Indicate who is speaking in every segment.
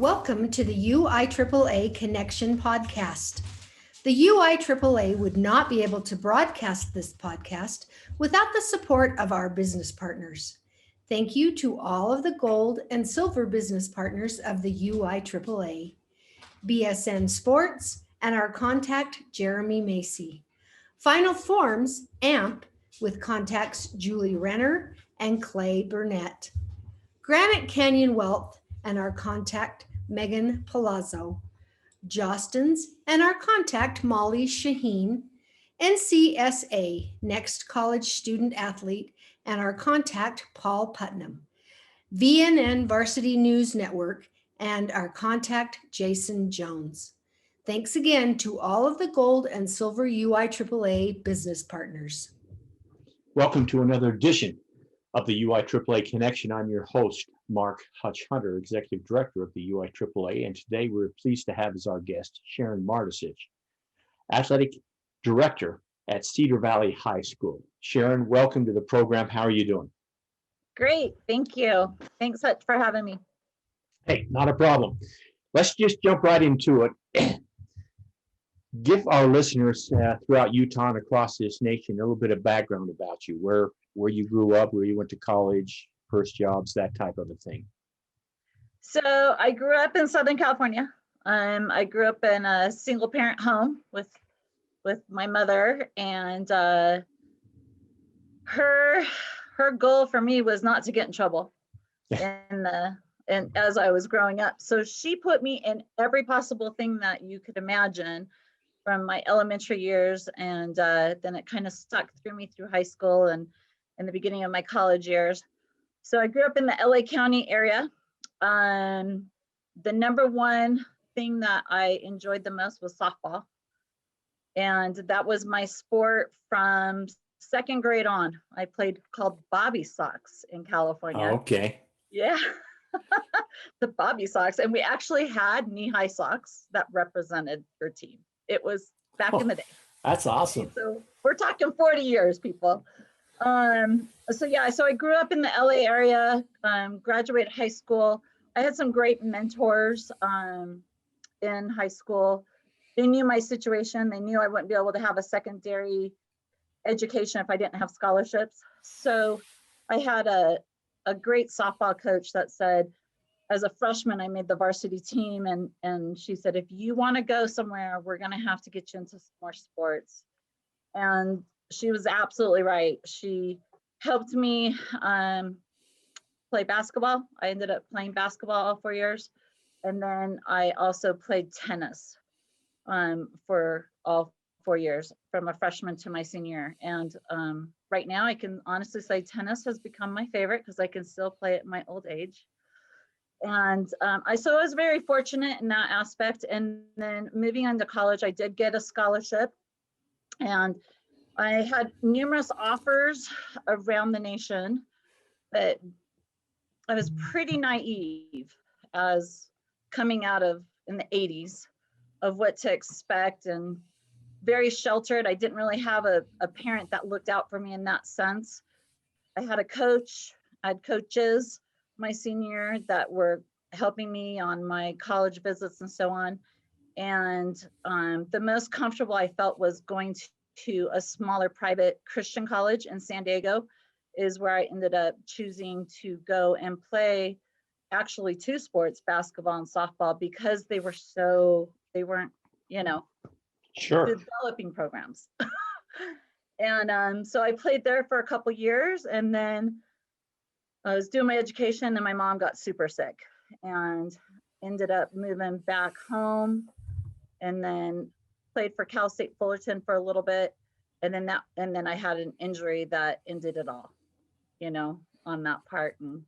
Speaker 1: Welcome to the UIAAA Connection podcast. The UIAAA would not be able to broadcast this podcast without the support of our business partners. Thank you to all of the gold and silver business partners of the UIAAA, BSN Sports, and our contact, Jeremy Macy. Final Forms, AMP, with contacts Julie Renner and Clay Burnett. Granite Canyon Wealth and our contact, Megan Palazzo. Jostens and our contact, Molly Shaheen. NCSA, Next College Student Athlete, and our contact, Paul Putnam. VNN Varsity News Network and our contact, Jason Jones. Thanks again to all of the gold and silver UIAAA business partners.
Speaker 2: Welcome to another edition of the UIAAA Connection. I'm your host, Mark Hutch Hunter, Executive Director of the UIAAA, and today we're pleased to have as our guest Sharon Mardisich, Athletic Director at Cedar Valley High School. Sharon, welcome to the program. How are you doing?
Speaker 3: Great, thank you. Thanks for having me.
Speaker 2: Hey, not a problem. Let's just jump right into it. Give our listeners throughout Utah and across this nation a little bit of background about you, where you grew up, where you went to college, first jobs, that type of a thing.
Speaker 3: So I grew up in Southern California. I grew up in a single parent home with my mother, and her goal for me was not to get in trouble and as I was growing up. So she put me in every possible thing that you could imagine from my elementary years, and then it kind of stuck through me through high school and in the beginning of my college years. So I grew up in the LA County area. The number one thing that I enjoyed the most was softball. And that was my sport from second grade on. I played called Bobby Sox in California.
Speaker 2: Oh, okay.
Speaker 3: Yeah, the Bobby Sox. And we actually had knee-high socks that represented your team. It was back in the day.
Speaker 2: That's awesome.
Speaker 3: So we're talking 40 years, people. So I grew up in the LA area, graduated high school. I had some great mentors in high school. They knew my situation. They knew I wouldn't be able to have a secondary education if I didn't have scholarships. So I had a great softball coach that said, as a freshman, I made the varsity team, and she said, if you want to go somewhere, we're going to have to get you into some more sports. And she was absolutely right. She helped me play basketball. I ended up playing basketball all 4 years. And then I also played tennis for all 4 years, from a freshman to my senior. And right now I can honestly say tennis has become my favorite because I can still play it in my old age. And I was very fortunate in that aspect. And then moving on to college, I did get a scholarship, and I had numerous offers around the nation, but I was pretty naive as coming out of in the 80s of what to expect, and very sheltered. I didn't really have a parent that looked out for me in that sense. I had a coach, I had coaches my senior that were helping me on my college visits and so on. And the most comfortable I felt was going to a smaller private Christian college in San Diego, is where I ended up choosing to go and play actually two sports, basketball and softball, because they weren't,
Speaker 2: Sure,
Speaker 3: developing programs. And so I played there for a couple years, and then I was doing my education, and my mom got super sick and ended up moving back home, and then played for Cal State Fullerton for a little bit. And then I had an injury that ended it all, on that part, and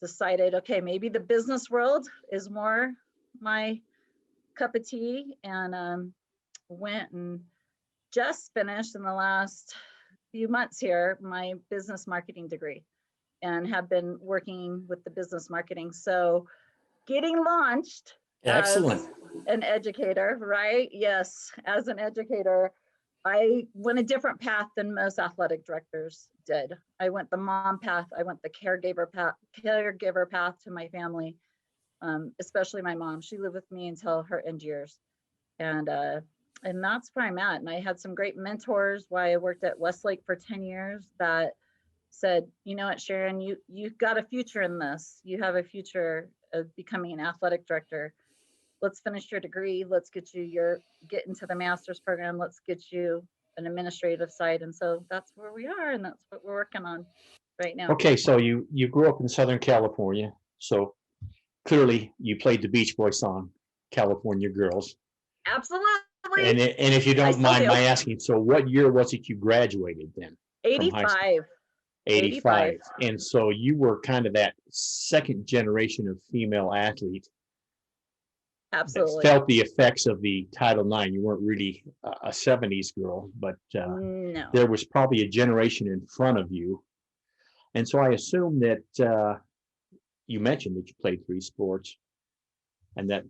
Speaker 3: decided, okay, maybe the business world is more my cup of tea, and went and just finished in the last few months here my business marketing degree, and have been working with the business marketing. So getting launched.
Speaker 2: Excellent.
Speaker 3: As an educator, right? Yes, as an educator, I went a different path than most athletic directors did. I went the mom path. I went the caregiver path to my family. especially my mom. She lived with me until her end years. And that's where I'm at. And I had some great mentors while I worked at Westlake for 10 years that said, you know what, Sharon, you've got a future in this. You have a future of becoming an athletic director. Let's finish your degree. Let's get into the master's program. Let's get you an administrative side. And so that's where we are. And that's what we're working on right now.
Speaker 2: Okay, so you grew up in Southern California, so clearly you played the Beach Boys song, California Girls.
Speaker 3: Absolutely.
Speaker 2: And if you don't mind my asking, so what year was it you graduated then?
Speaker 3: 85.
Speaker 2: 85. And so you were kind of that second generation of female athlete.
Speaker 3: Absolutely.
Speaker 2: That felt the effects of the Title IX. You weren't really a 70s girl, but
Speaker 3: no.
Speaker 2: There was probably a generation in front of you. And so I assume that you mentioned that you played 3 sports and that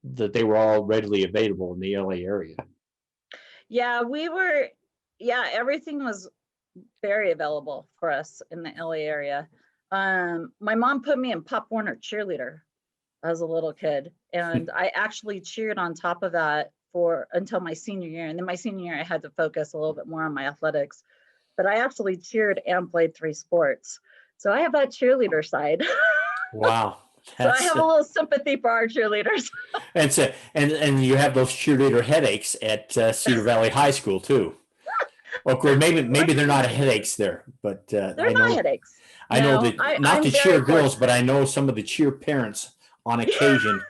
Speaker 2: they were all readily available in the LA area.
Speaker 3: Yeah, everything was very available for us in the LA area. My mom put me in Pop Warner cheerleader as a little kid, and I actually cheered on top of that until my senior year. And then my senior year, I had to focus a little bit more on my athletics, but I actually cheered and played 3 sports. So I have that cheerleader side.
Speaker 2: Wow.
Speaker 3: So I have a little sympathy for our cheerleaders.
Speaker 2: And you have those cheerleader headaches at Cedar Valley High School too. Of course, maybe they're not headaches there, but
Speaker 3: they're not headaches.
Speaker 2: I know that not the cheer girls, but I know some of the cheer parents on occasion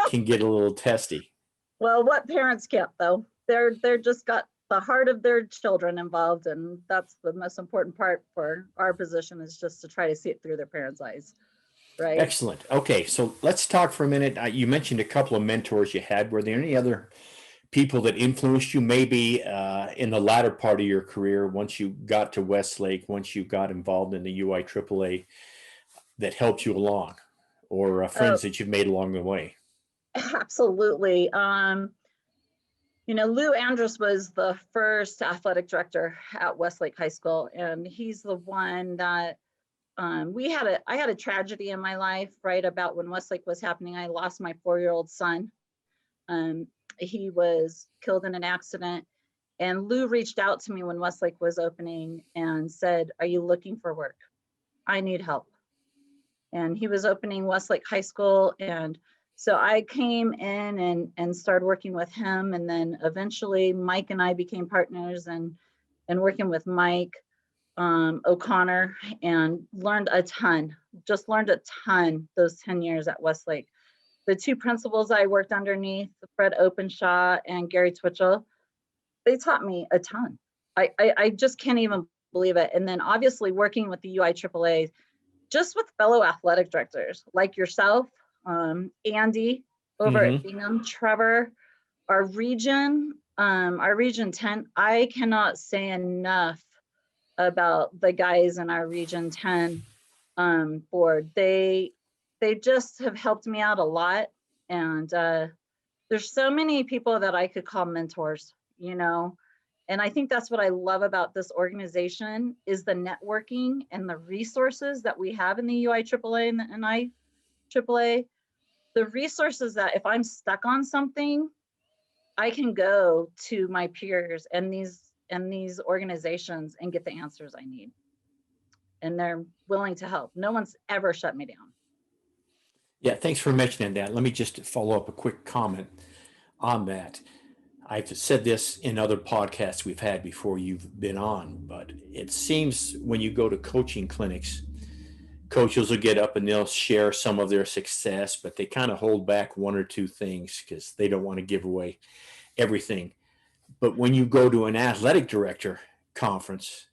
Speaker 2: can get a little testy.
Speaker 3: Well, what parents can't though? They're just got the heart of their children involved, and that's the most important part for our position, is just to try to see it through their parents' eyes. Right.
Speaker 2: Excellent. Okay, so let's talk for a minute. You mentioned a couple of mentors you had. Were there any other people that influenced you, maybe in the latter part of your career, once you got to Westlake, once you got involved in the UIAAA, that helped you along, or friends that you've made along the way?
Speaker 3: Absolutely. Lou Andrus was the first athletic director at Westlake High School, and he's the one that I had a tragedy in my life right about when Westlake was happening. I lost my 4-year-old son. He was killed in an accident, and Lou reached out to me when Westlake was opening and said, "Are you looking for work? I need help." And he was opening Westlake High School, and so I came in and started working with him, and then eventually Mike and I became partners, and working with Mike O'Connor, and learned a ton those 10 years at Westlake. The 2 principals I worked underneath, Fred Openshaw and Gary Twitchell, they taught me a ton. I just can't even believe it. And then obviously working with the UIAAA, just with fellow athletic directors like yourself, Andy over at Bingham, Trevor, our region 10, I cannot say enough about the guys in our region 10 board. They just have helped me out a lot. And there's so many people that I could call mentors, and I think that's what I love about this organization, is the networking and the resources that we have in the UIAAA and the NIAAA. The resources that if I'm stuck on something, I can go to my peers and these organizations and get the answers I need. And they're willing to help. No one's ever shut me down.
Speaker 2: Yeah, thanks for mentioning that. Let me just follow up a quick comment on that. I've said this in other podcasts we've had before you've been on, but it seems when you go to coaching clinics, coaches will get up and they'll share some of their success, but they kind of hold back 1 or 2 things because they don't want to give away everything. But when you go to an athletic director conference,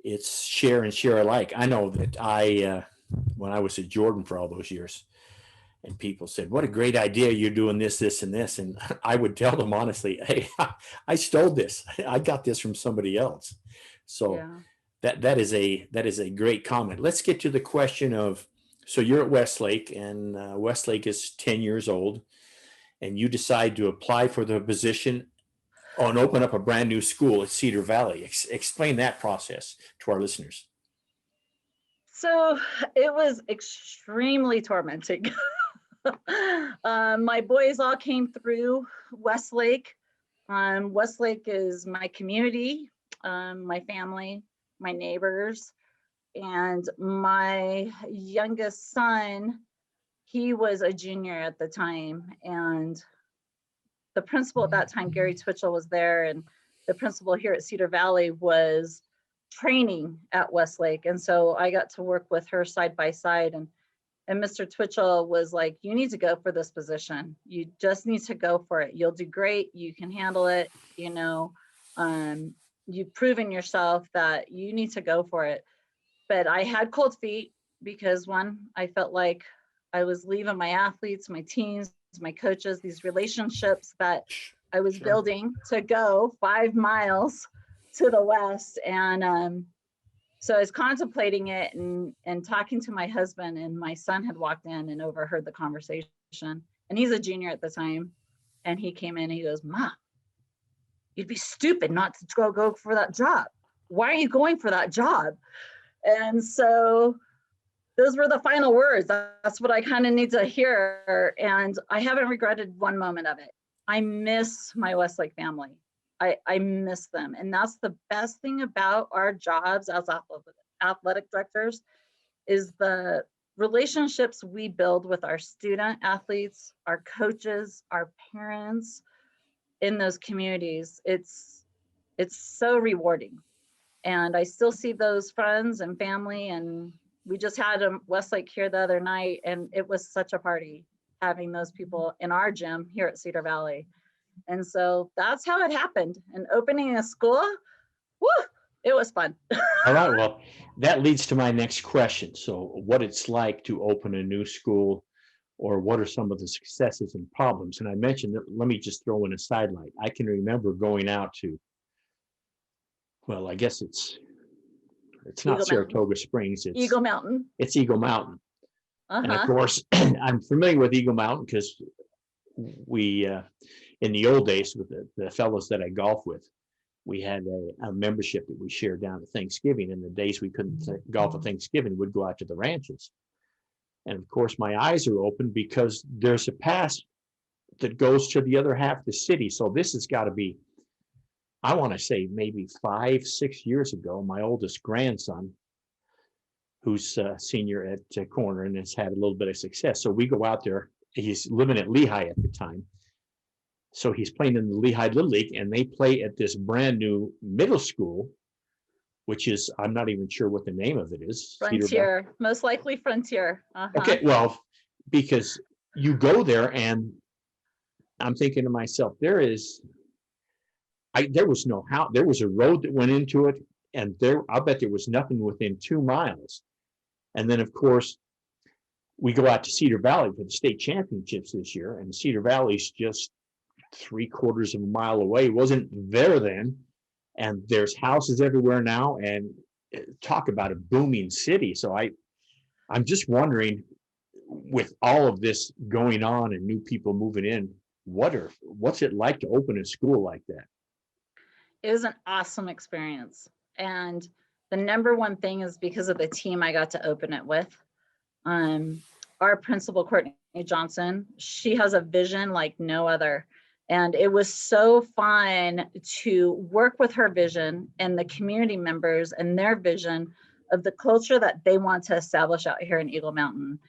Speaker 2: it's share and share alike. I know that when I was at Jordan for all those years, and people said, "What a great idea, you're doing this, this, and this." And I would tell them honestly, "Hey, I stole this. I got this from somebody else." So yeah. that is a great comment. Let's get to the question of, so you're at Westlake, and Westlake is 10 years old, and you decide to apply for the position and open up a brand new school at Cedar Valley. Explain that process to our listeners.
Speaker 3: So it was extremely tormenting. My boys all came through Westlake. Westlake is my community, my family, my neighbors, and my youngest son, he was a junior at the time, and the principal at that time, Gary Twitchell, was there, and the principal here at Cedar Valley was training at Westlake. And so I got to work with her side by side, and Mr. Twitchell was like, you need to go for this position. You just need to go for it. You'll do great. You can handle it. You know, you've proven yourself that you need to go for it. But I had cold feet because, one, I felt like I was leaving my athletes, my teams, my coaches, these relationships that I was building to go 5 miles to the west. And so I was contemplating it and talking to my husband, and my son had walked in and overheard the conversation. And he's a junior at the time. And he came in and he goes, "Ma, you'd be stupid not to go for that job. Why are you going for that job?" And so those were the final words. That's what I kind of need to hear. And I haven't regretted one moment of it. I miss my Westlake family. I miss them. And that's the best thing about our jobs as athletic directors, is the relationships we build with our student athletes, our coaches, our parents in those communities. It's so rewarding. And I still see those friends and family, and we just had a Westlake here the other night, and it was such a party having those people in our gym here at Cedar Valley. And so that's how it happened. And opening a school, whoo, it was fun.
Speaker 2: All right, well, that leads to my next question. So what it's like to open a new school, or what are some of the successes and problems? And I mentioned that, let me just throw in a sidelight. I can remember going out to, well, I guess it's not
Speaker 3: Eagle
Speaker 2: Saratoga
Speaker 3: Mountain.
Speaker 2: Springs. It's
Speaker 3: Eagle Mountain.
Speaker 2: It's Eagle Mountain. And of
Speaker 3: Uh-huh.
Speaker 2: course, I'm familiar with Eagle Mountain because we, in the old days, with the fellows that I golf with, we had a membership that we shared down at Thanksgiving. And the days we couldn't golf at Thanksgiving, we'd go out to the ranches. And of course, my eyes are open because there's a pass that goes to the other half of the city. So this has got to be, I want to say maybe 5-6 years ago. My oldest grandson, who's a senior at Corner and has had a little bit of success. So we go out there. He's living at Lehigh at the time. So he's playing in the Lehigh Little League, and they play at this brand new middle school, which is, I'm not even sure what the name of it is.
Speaker 3: Frontier, most likely Frontier. Uh-huh.
Speaker 2: Okay, well, because you go there and I'm thinking to myself, there was no house. There was a road that went into it, and I'll bet there was nothing within 2 miles. And then, of course, we go out to Cedar Valley for the state championships this year, and Cedar Valley's just 3/4 of a mile away. Wasn't there then, and there's houses everywhere now, and talk about a booming city. So I'm just wondering, with all of this going on and new people moving in, what's it like to open a school like that?
Speaker 3: It was an awesome experience. And the number one thing is because of the team I got to open it with. Our principal, Courtney Johnson, she has a vision like no other. And it was so fun to work with her vision and the community members and their vision of the culture that they want to establish out here in Eagle Mountain.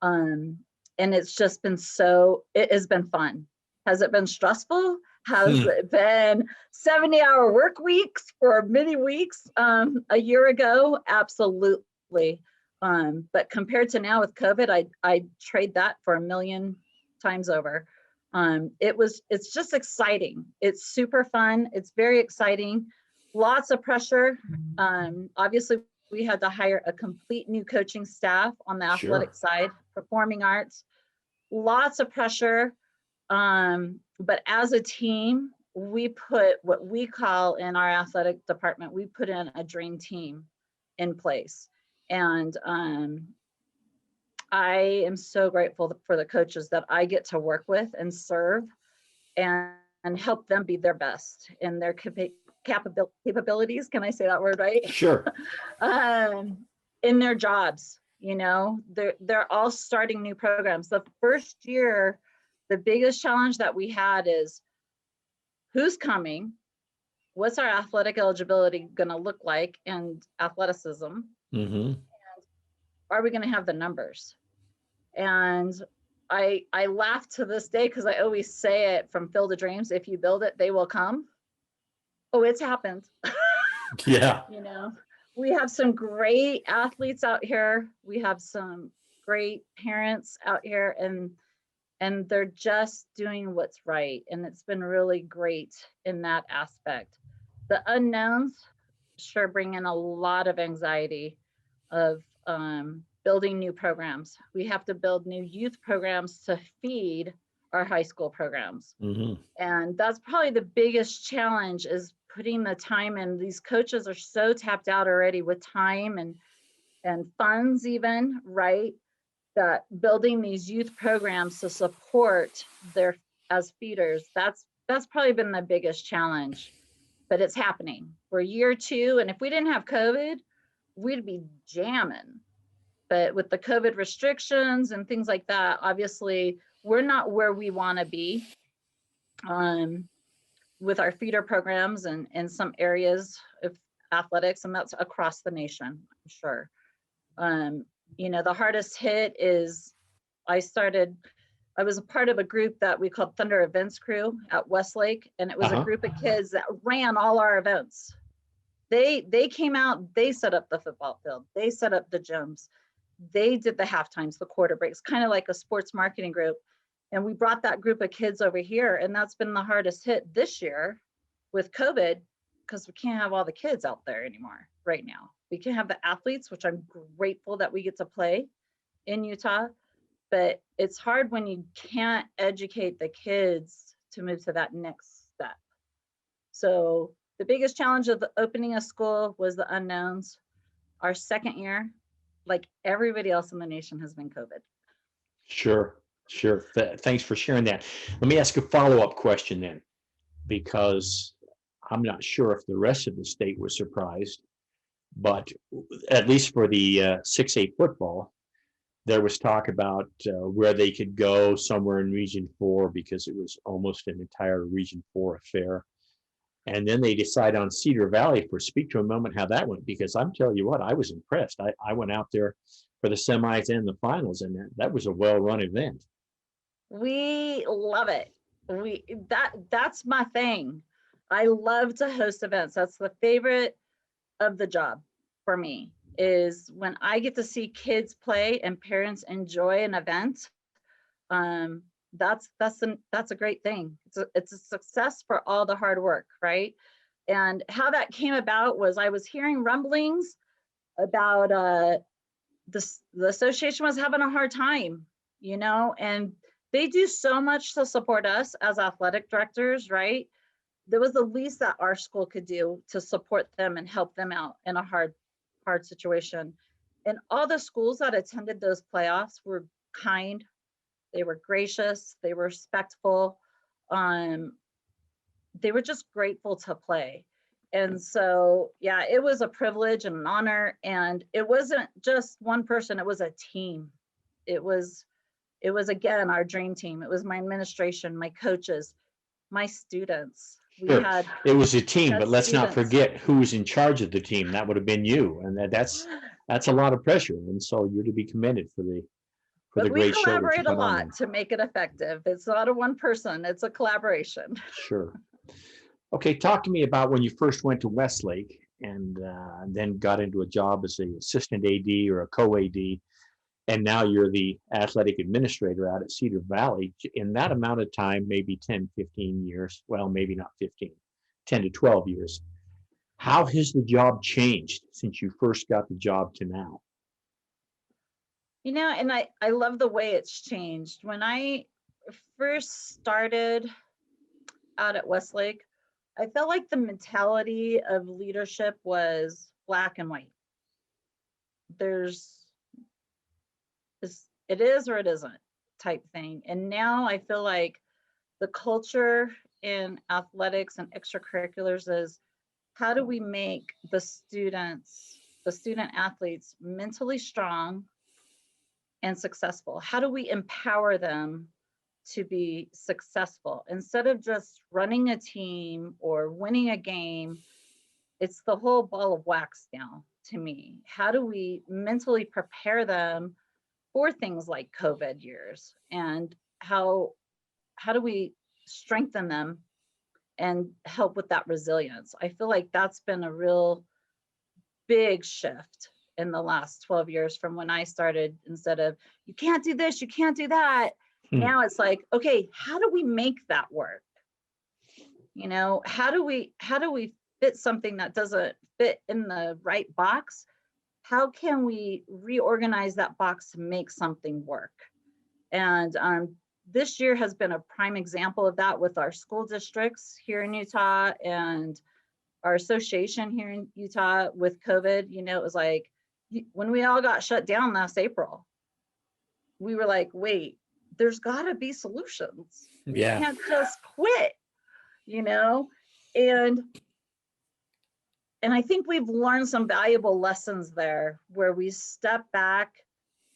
Speaker 3: And it's just been it has been fun. Has it been stressful? Has it been 70-hour work weeks for many weeks a year ago? Absolutely. But compared to now with COVID, I'd trade that for 1,000,000 times over. It's just exciting. It's super fun. It's very exciting. Lots of pressure. Obviously, we had to hire a complete new coaching staff on the athletic side, performing arts. Lots of pressure. But as a team, we put what we call in our athletic department, we put in a dream team in place. And I am so grateful for the coaches that I get to work with and serve and help them be their best in their capabilities. Can I say that word right?
Speaker 2: Sure.
Speaker 3: In their jobs. You know, they're all starting new programs. The first year, the biggest challenge that we had is who's coming, what's our athletic eligibility going to look like, and athleticism.
Speaker 2: Mm-hmm.
Speaker 3: Are we going to have the numbers? And I laugh to this day because I always say it from Field of Dreams: if you build it, they will come. Oh, it's happened.
Speaker 2: Yeah.
Speaker 3: You know, we have some great athletes out here. We have some great parents out here, and they're just doing what's right. And it's been really great in that aspect. The unknowns sure bring in a lot of anxiety of building new programs. We have to build new youth programs to feed our high school programs.
Speaker 2: Mm-hmm.
Speaker 3: And that's probably the biggest challenge, is putting the time in. These coaches are so tapped out already with time and funds even, right? That building these youth programs to support their as feeders, that's probably been the biggest challenge. But it's happening. We're year 2, and if we didn't have COVID, we'd be jamming. But with the COVID restrictions and things like that, obviously we're not where we want to be with our feeder programs and in some areas of athletics, and that's across the nation, I'm sure. You know, the hardest hit is I was a part of a group that we called Thunder Events Crew at Westlake, and it was a group of kids that ran all our events. They came out, they set up the football field, they set up the gyms, they did the half times, the quarter breaks, kind of like a sports marketing group. And we brought that group of kids over here, and that's been the hardest hit this year with COVID, because we can't have all the kids out there anymore right now. We can have the athletes, which I'm grateful that we get to play in Utah, but it's hard when you can't educate the kids to move to that next step. So the biggest challenge of opening a school was the unknowns. Our second year, like everybody else in the nation, has been COVID.
Speaker 2: Sure. Thanks for sharing that. Let me ask a follow-up question then, because I'm not sure if the rest of the state was surprised, but at least for the 6A football, there was talk about where they could go somewhere in Region 4, because it was almost an entire Region 4 affair. And then they decide on Cedar Valley. For speak to a moment how that went, because I'm telling you what, I was impressed. I went out there for the semis and the finals, and that was a well-run event.
Speaker 3: We love it. That's my thing. I love to host events. That's the favorite of the job for me, is when I get to see kids play and parents enjoy an event. That's a great thing. It's a success for all the hard work, right? And how that came about was I was hearing rumblings about the association was having a hard time, you know, and they do so much to support us as athletic directors, right? There was the least that our school could do to support them and help them out in a hard situation. And all the schools that attended those playoffs were kind, they were gracious, they were respectful. They were just grateful to play. And so, yeah, it was a privilege and an honor. And it wasn't just one person, it was a team. It was again, our dream team. It was my administration, my coaches, my students.
Speaker 2: Sure. It was a team, but let's not forget who was in charge of the team. That would have been you. And that's a lot of pressure. And so you're to be commended for the great show.
Speaker 3: We collaborate a lot to make it effective. It's not a one person, it's a collaboration.
Speaker 2: Sure. Okay, talk to me about when you first went to Westlake and then got into a job as an assistant AD or a co-AD, and now you're the athletic administrator out at Cedar Valley. In that amount of time, maybe 10, 15 years, well, maybe not 15, 10 to 12 years, how has the job changed since you first got the job to now?
Speaker 3: You know, and I love the way it's changed. When I first started out at Westlake, I felt like the mentality of leadership was black and white. It is or it isn't type thing. And now I feel like the culture in athletics and extracurriculars is, how do we make the student athletes mentally strong, and successful? How do we empower them to be successful instead of just running a team or winning a game? It's the whole ball of wax now to me. How do we mentally prepare them for things like COVID years, and how do we strengthen them and help with that resilience? I feel like that's been a real big shift in the last 12 years from when I started. Instead of, you can't do this, you can't do that. Now it's like, okay, how do we make that work? You know, how do we fit something that doesn't fit in the right box? How can we reorganize that box to make something work? And this year has been a prime example of that with our school districts here in Utah and our association here in Utah with COVID. You know, it was like when we all got shut down last April, we were like, wait, there's got to be solutions.
Speaker 2: Yeah.
Speaker 3: We can't just quit, you know? And I think we've learned some valuable lessons there where we step back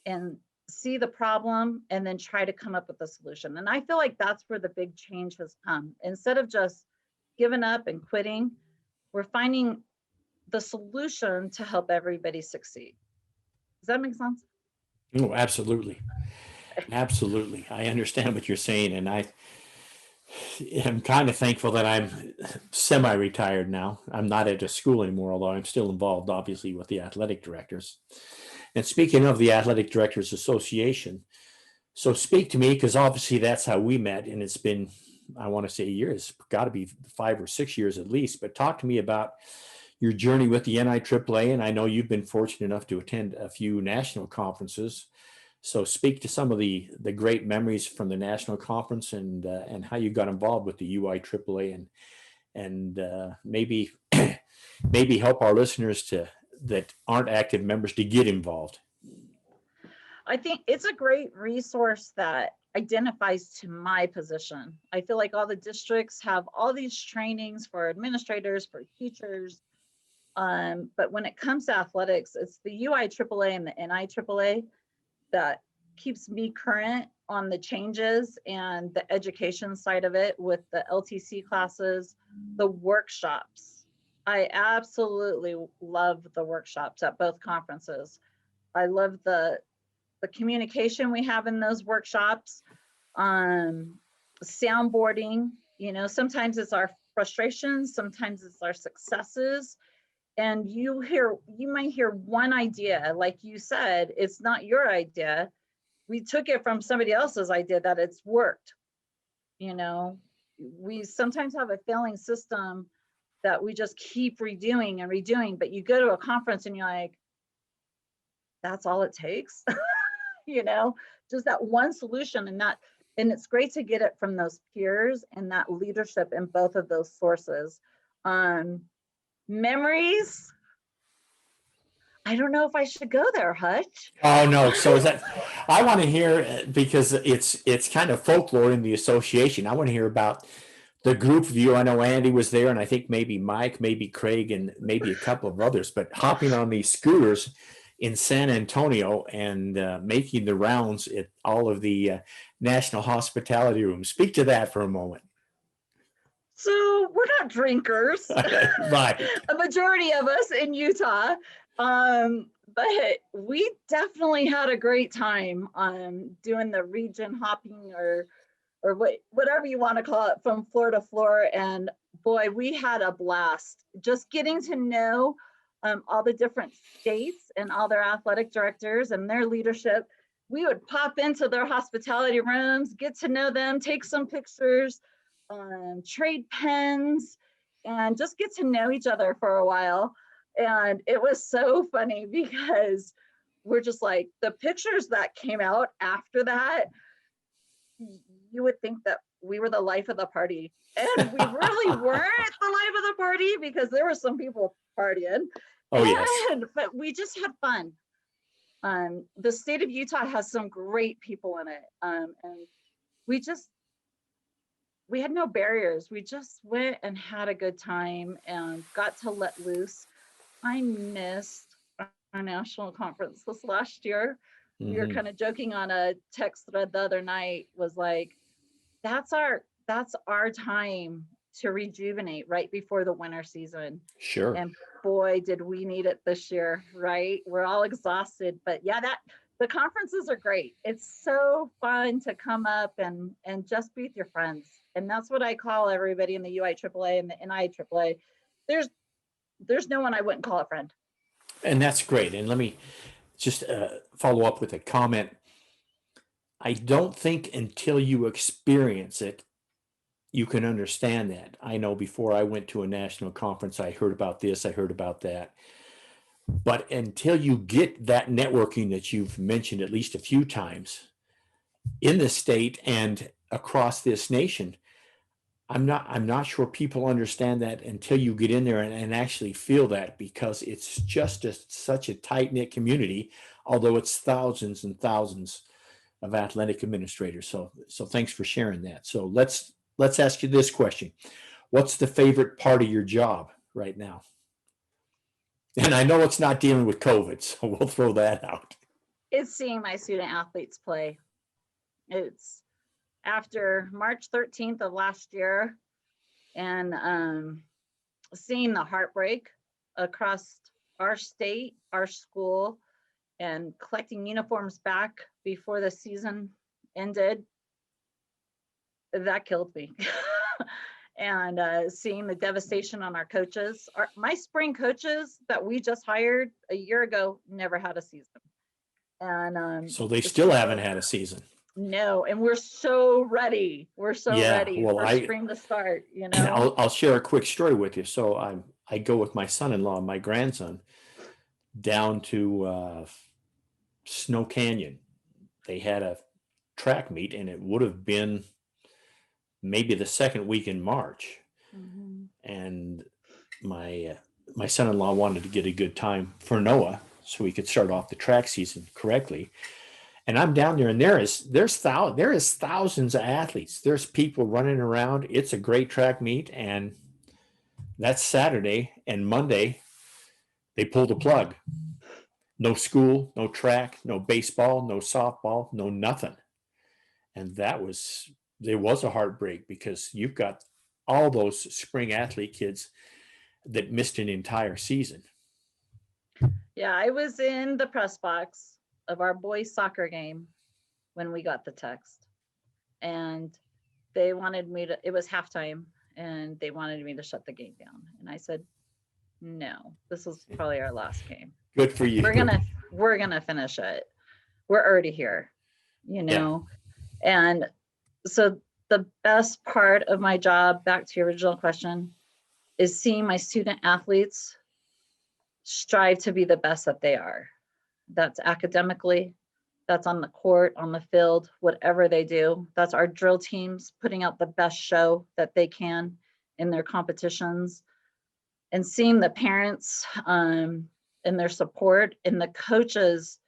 Speaker 3: and see the problem and then try to come up with a solution. And I feel like that's where the big change has come. Instead of just giving up and quitting, we're finding the solution to help everybody succeed. Does that make sense?
Speaker 2: Oh, absolutely. Absolutely. I understand what you're saying. And I am kind of thankful that I'm semi-retired now. I'm not at a school anymore, although I'm still involved, obviously, with the athletic directors. And speaking of the Athletic Directors Association, so speak to me, because obviously that's how we met. And it's been, I want to say years, got to be 5 or 6 years at least. But talk to me about your journey with the NIAAA. And I know you've been fortunate enough to attend a few national conferences. So speak to some of the great memories from the national conference and how you got involved with the UIAAA and maybe maybe help our listeners that aren't active members to get involved.
Speaker 3: I think it's a great resource that identifies to my position. I feel like all the districts have all these trainings for administrators, for teachers, but when it comes to athletics, it's the UIAAA and the NIAAA that keeps me current on the changes and the education side of it with the LTC classes, the workshops. I absolutely love the workshops at both conferences. I love the communication we have in those workshops. Soundboarding, you know, sometimes it's our frustrations, sometimes it's our successes. And you might hear one idea, like you said, it's not your idea. We took it from somebody else's idea that it's worked. You know, we sometimes have a failing system that we just keep redoing and redoing, but you go to a conference and you're like, that's all it takes. You know, just that one solution. And it's great to get it from those peers and that leadership in both of those sources. Memories, I don't know if I should go there, Hutch.
Speaker 2: Oh no! So is that? I want to hear, because it's kind of folklore in the association. I want to hear about the group of you. I know Andy was there, and I think maybe Mike, maybe Craig, and maybe a couple of others. But hopping on these scooters in San Antonio and making the rounds at all of the national hospitality rooms. Speak to that for a moment.
Speaker 3: So we're not drinkers,
Speaker 2: Right.
Speaker 3: A majority of us in Utah, but we definitely had a great time doing the region hopping or whatever you want to call it, from floor to floor. And boy, we had a blast just getting to know all the different states and all their athletic directors and their leadership. We would pop into their hospitality rooms, get to know them, take some pictures, trade pens, and just get to know each other for a while. And it was so funny because we're just like, the pictures that came out after that, you would think that we were the life of the party. And we really weren't the life of the party, because there were some people partying.
Speaker 2: Oh, yes.
Speaker 3: But we just had fun. The state of Utah has some great people in it. And we had no barriers. We just went and had a good time and got to let loose. I missed our national conference this last year. We were kind of joking on a text thread the other night, was like, that's our time to rejuvenate right before the winter season.
Speaker 2: Sure.
Speaker 3: And boy, did we need it this year, right? We're all exhausted, but yeah, the conferences are great. It's so fun to come up and just be with your friends. And that's what I call everybody in the UIAAA and the NIAAA. There's no one I wouldn't call a friend.
Speaker 2: And that's great. And let me just follow up with a comment. I don't think until you experience it, you can understand that. I know before I went to a national conference, I heard about this, I heard about that. But until you get that networking that you've mentioned at least a few times in the state and across this nation, I'm not sure people understand that until you get in there and actually feel that, because it's just such a tight-knit community, although it's thousands and thousands of athletic administrators. So thanks for sharing that. So let's ask you this question. What's the favorite part of your job right now? And I know it's not dealing with COVID, so we'll throw that out.
Speaker 3: It's seeing my student athletes play. It's after March 13th of last year, and seeing the heartbreak across our state, our school, and collecting uniforms back before the season ended, that killed me. And seeing the devastation on our coaches. My spring coaches that we just hired a year ago never had a season. And
Speaker 2: so they still haven't had a season.
Speaker 3: No, and we're so ready. We're so ready
Speaker 2: well,
Speaker 3: for spring to start, you know.
Speaker 2: I'll share a quick story with you. So I go with my son-in-law and my grandson down to Snow Canyon. They had a track meet, and it would have been maybe the second week in March.
Speaker 3: Mm-hmm.
Speaker 2: And my son-in-law wanted to get a good time for Noah so he could start off the track season correctly. And I'm down there, and there is thousands of athletes. There's people running around. It's a great track meet, and that's Saturday. And Monday, they pulled the plug. No school, no track, no baseball, no softball, no nothing. And there was a heartbreak, because you've got all those spring athlete kids that missed an entire season.
Speaker 3: Yeah, I was in the press box of our boys' soccer game when we got the text, and they wanted me to, it was halftime, and they wanted me to shut the game down. And I said, no, this is probably our last game.
Speaker 2: Good for you.
Speaker 3: We're gonna finish it. We're already here, you know. Yeah. And so the best part of my job, back to your original question, is seeing my student athletes strive to be the best that they are. That's academically, that's on the court, on the field, whatever they do. That's our drill teams putting out the best show that they can in their competitions, and seeing the parents and their support, and the coaches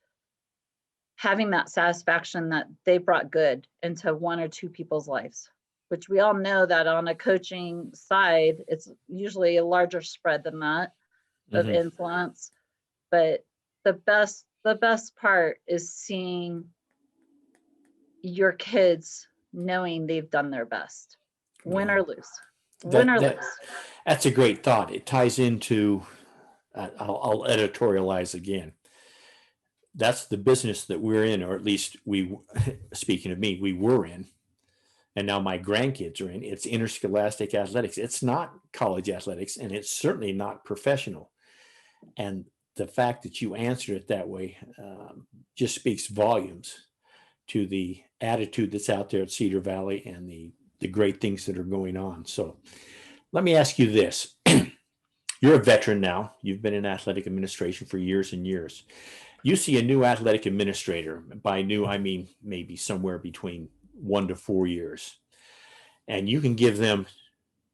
Speaker 3: having that satisfaction that they brought good into one or two people's lives, which we all know that on a coaching side, it's usually a larger spread than that of influence. But the best part is seeing your kids knowing they've done their best, win or lose.
Speaker 2: That's a great thought. It ties into, I'll editorialize again. That's the business that we're in, or at least speaking of me, we were in, and now my grandkids are in. It's interscholastic athletics. It's not college athletics, and it's certainly not professional. And the fact that you answered it that way just speaks volumes to the attitude that's out there at Cedar Valley and the great things that are going on. So let me ask you this. You're a veteran now. You've been in athletic administration for years and years. You see a new athletic administrator. By new, I mean maybe somewhere between 1 to 4 years. And you can give them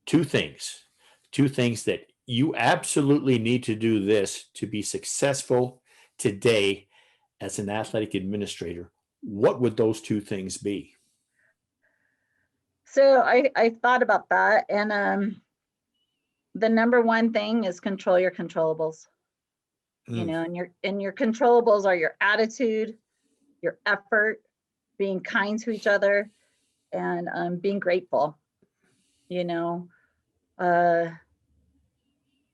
Speaker 2: two things that you absolutely need to do this to be successful today as an athletic administrator. What would those two things be?
Speaker 3: So I thought about that, and the number one thing is control your controllables. You know, and your controllables are your attitude, your effort, being kind to each other, and being grateful. You know,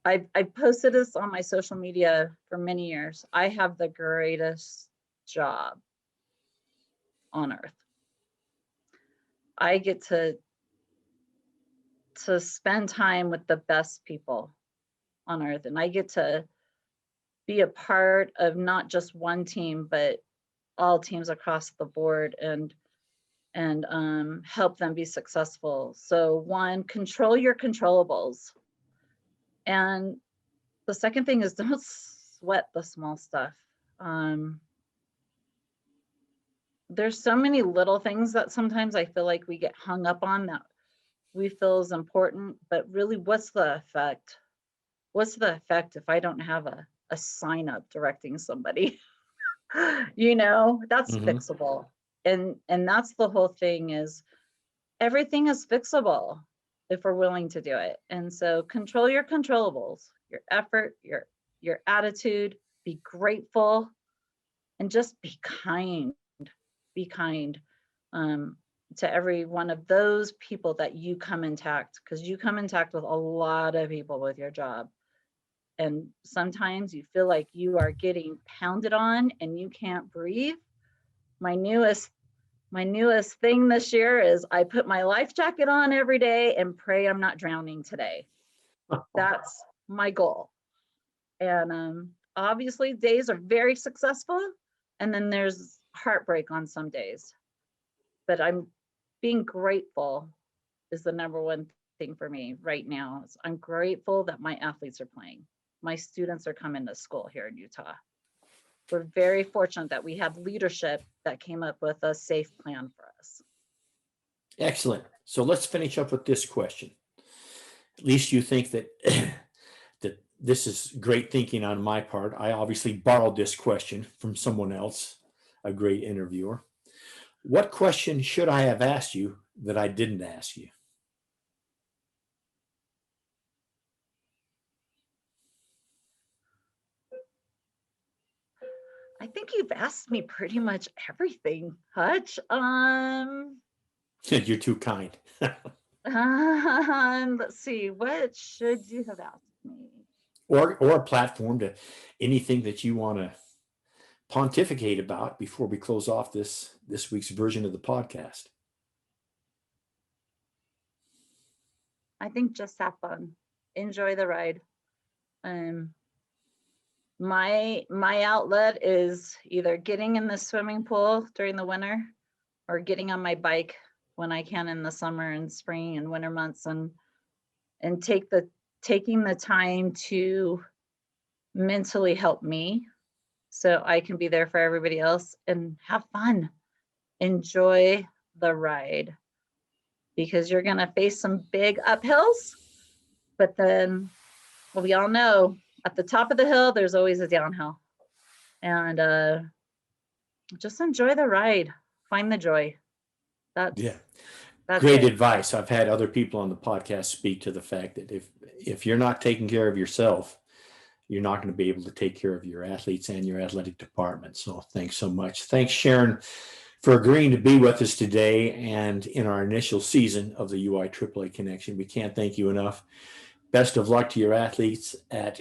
Speaker 3: I've posted this on my social media for many years. I have the greatest job on earth. I get to spend time with the best people on earth, and I get to be a part of not just one team, but all teams across the board, and help them be successful. So one, control your controllables. And the second thing is don't sweat the small stuff. There's so many little things that sometimes I feel like we get hung up on that we feel is important, but really what's the effect? What's the effect if I don't have a sign up directing somebody? You know, that's fixable. And that's the whole thing, is everything is fixable if we're willing to do it. And so control your controllables, your effort, your attitude, be grateful, and just be kind. Be kind to every one of those people that you come in contact, because you come in contact with a lot of people with your job. And sometimes you feel like you are getting pounded on and you can't breathe. My newest thing this year is I put my life jacket on every day and pray I'm not drowning today. That's my goal. And obviously days are very successful, and then there's heartbreak on some days. But I'm being grateful is the number one thing for me right now. I'm grateful that my athletes are playing. My students are coming to school here in Utah. We're very fortunate that we have leadership that came up with a safe plan for us.
Speaker 2: Excellent. So let's finish up with this question. At least you think that that this is great thinking on my part. I obviously borrowed this question from someone else, a great interviewer. What question should I have asked you that I didn't ask you?
Speaker 3: I think you've asked me pretty much everything, Hutch.
Speaker 2: You're too kind.
Speaker 3: Let's see, what should you have asked me?
Speaker 2: Or a platform to anything that you want to pontificate about before we close off this week's version of the podcast.
Speaker 3: I think just have fun, enjoy the ride. My outlet is either getting in the swimming pool during the winter or getting on my bike when I can in the summer and spring and winter months, and taking the time to mentally help me so I can be there for everybody else and have fun. Enjoy the ride, because you're going to face some big uphills, but then, well, we all know at the top of the hill, there's always a downhill. And just enjoy the ride. Find the joy. That's
Speaker 2: great
Speaker 3: it.
Speaker 2: advice. I've had other people on the podcast speak to the fact that if you're not taking care of yourself, you're not going to be able to take care of your athletes and your athletic department. So thanks so much. Thanks, Sharon, for agreeing to be with us today and in our initial season of the UIAAA Connection. We can't thank you enough. Best of luck to your athletes at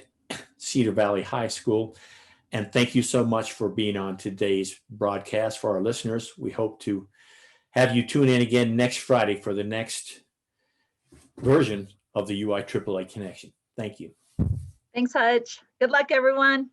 Speaker 2: Cedar Valley High School. And thank you so much for being on today's broadcast. For our listeners, we hope to have you tune in again next Friday for the next version of the UIAAA Connection. Thank you.
Speaker 3: Thanks, Hutch. Good luck, everyone.